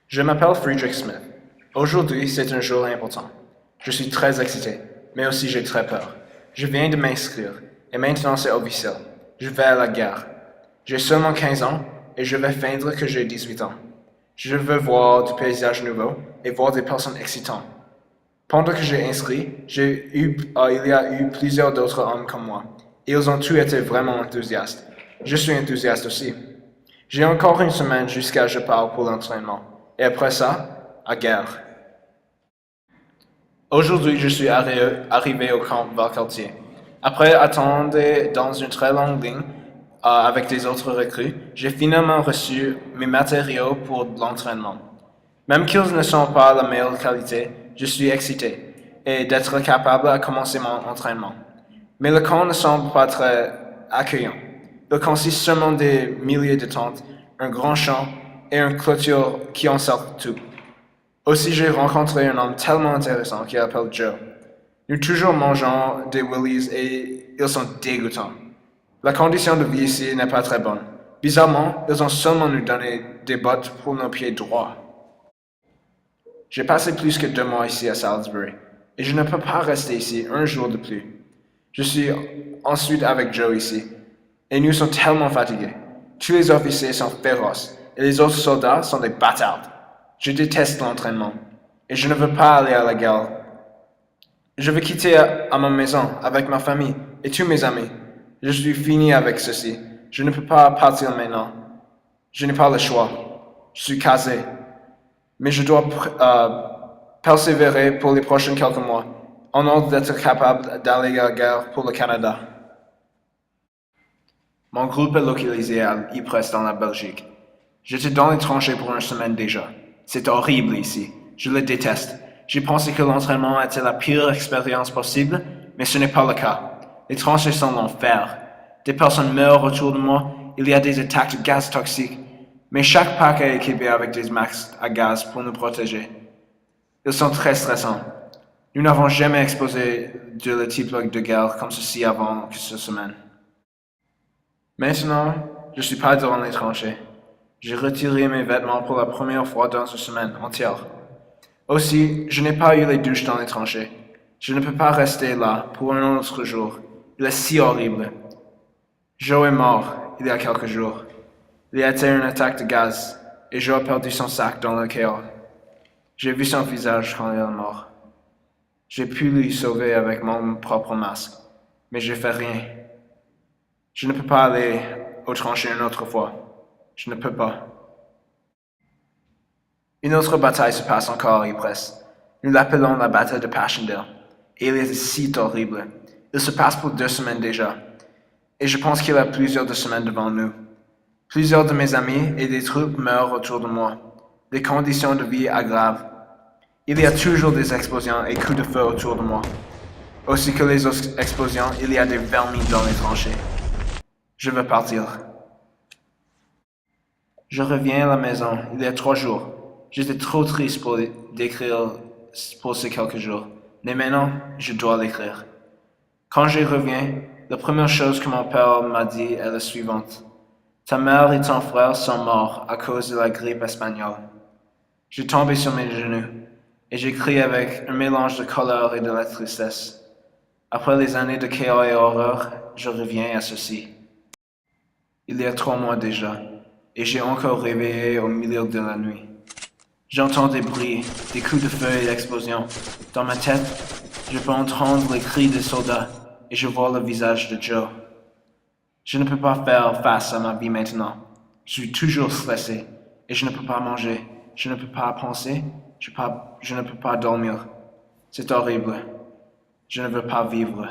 Je m'appelle Friedrich Smith. Aujourd'hui, c'est un jour important. Je suis très excité, mais aussi j'ai très peur. Je viens de m'inscrire, et maintenant c'est officiel. Je vais à la guerre. J'ai seulement 15 ans, et je vais feindre que j'ai 18 ans. Je veux voir du paysage nouveau et voir des personnes excitantes. Pendant que j'ai inscrit, il y a eu plusieurs d'autres hommes comme moi. Ils ont tous été vraiment enthousiastes. Je suis enthousiaste aussi. J'ai encore une semaine jusqu'à je pars pour l'entraînement. Et après ça, à guerre. Aujourd'hui, je suis arrivé au camp Valcartier. Après attendre dans une très longue ligne avec des autres recrues, j'ai finalement reçu mes matériaux pour l'entraînement. Même qu'ils ne sont pas de la meilleure qualité, je suis excité et d'être capable de commencer mon entraînement. Mais le camp ne semble pas très accueillant. Il consiste seulement des milliers de tentes, un grand champ et une clôture qui encercle tout. Aussi, j'ai rencontré un homme tellement intéressant qui s'appelle Joe. Nous toujours mangeons des Willies et ils sont dégoûtants. La condition de vie ici n'est pas très bonne. Bizarrement, ils ont seulement nous donné des bottes pour nos pieds droits. J'ai passé plus que 2 mois ici à Salisbury et je ne peux pas rester ici un jour de plus. Je suis ensuite avec Joe ici et nous sommes tellement fatigués. Tous les officiers sont féroces et les autres soldats sont des bâtards. Je déteste l'entraînement et je ne veux pas aller à la guerre. Je veux quitter à ma maison avec ma famille et tous mes amis. Je suis fini avec ceci. Je ne peux pas partir maintenant. Je n'ai pas le choix. Je suis casé. Mais je dois persévérer pour les prochains quelques mois en ordre d'être capable d'aller à la guerre pour le Canada. Mon groupe est localisé à Ypres dans la Belgique. J'étais dans les tranchées pour une semaine déjà. C'est horrible ici. Je le déteste. J'ai pensé que l'entraînement était la pire expérience possible, mais ce n'est pas le cas. Les tranchées sont l'enfer. Des personnes meurent autour de moi. Il y a des attaques de gaz toxiques. Mais chaque pack est équipé avec des masques à gaz pour nous protéger. Ils sont très stressants. Nous n'avons jamais exposé de type de guerre comme ceci avant cette semaine. Maintenant, je suis pas dans les tranchées. J'ai retiré mes vêtements pour la première fois dans une semaine entière. Aussi, je n'ai pas eu les douches dans les tranchées. Je ne peux pas rester là pour un autre jour. Il est si horrible. Joe est mort il y a quelques jours. Il y a été une attaque de gaz et Joe a perdu son sac dans le chaos. J'ai vu son visage quand il est mort. J'ai pu lui sauver avec mon propre masque, mais j'ai fait rien. Je ne peux pas aller aux tranchées une autre fois. Je ne peux pas. Une autre bataille se passe encore à Ypres. Nous l'appelons la bataille de Passchendaele. Et il est si horrible. Il se passe pour 2 semaines déjà. Et je pense qu'il y a plusieurs de semaines devant nous. Plusieurs de mes amis et des troupes meurent autour de moi. Les conditions de vie aggravent. Il y a toujours des explosions et coups de feu autour de moi. Aussi que les explosions, il y a des vermines dans les tranchées. Je veux partir. Je reviens à la maison il y a 3 jours. J'étais trop triste pour d'écrire pour ces quelques jours. Mais maintenant, je dois l'écrire. Quand je reviens, la première chose que mon père m'a dit est la suivante. Ta mère et ton frère sont morts à cause de la grippe espagnole. J'ai tombé sur mes genoux et j'ai crié avec un mélange de colère et de la tristesse. Après les années de chaos et horreur, je reviens à ceci. Il y a 3 mois déjà, et j'ai encore réveillé au milieu de la nuit. J'entends des bruits, des coups de feu et d'explosions. Dans ma tête, je peux entendre les cris des soldats et je vois le visage de Joe. Je ne peux pas faire face à ma vie maintenant. Je suis toujours stressé et je ne peux pas manger. Je ne peux pas penser. Je ne peux pas dormir. C'est horrible. Je ne veux pas vivre.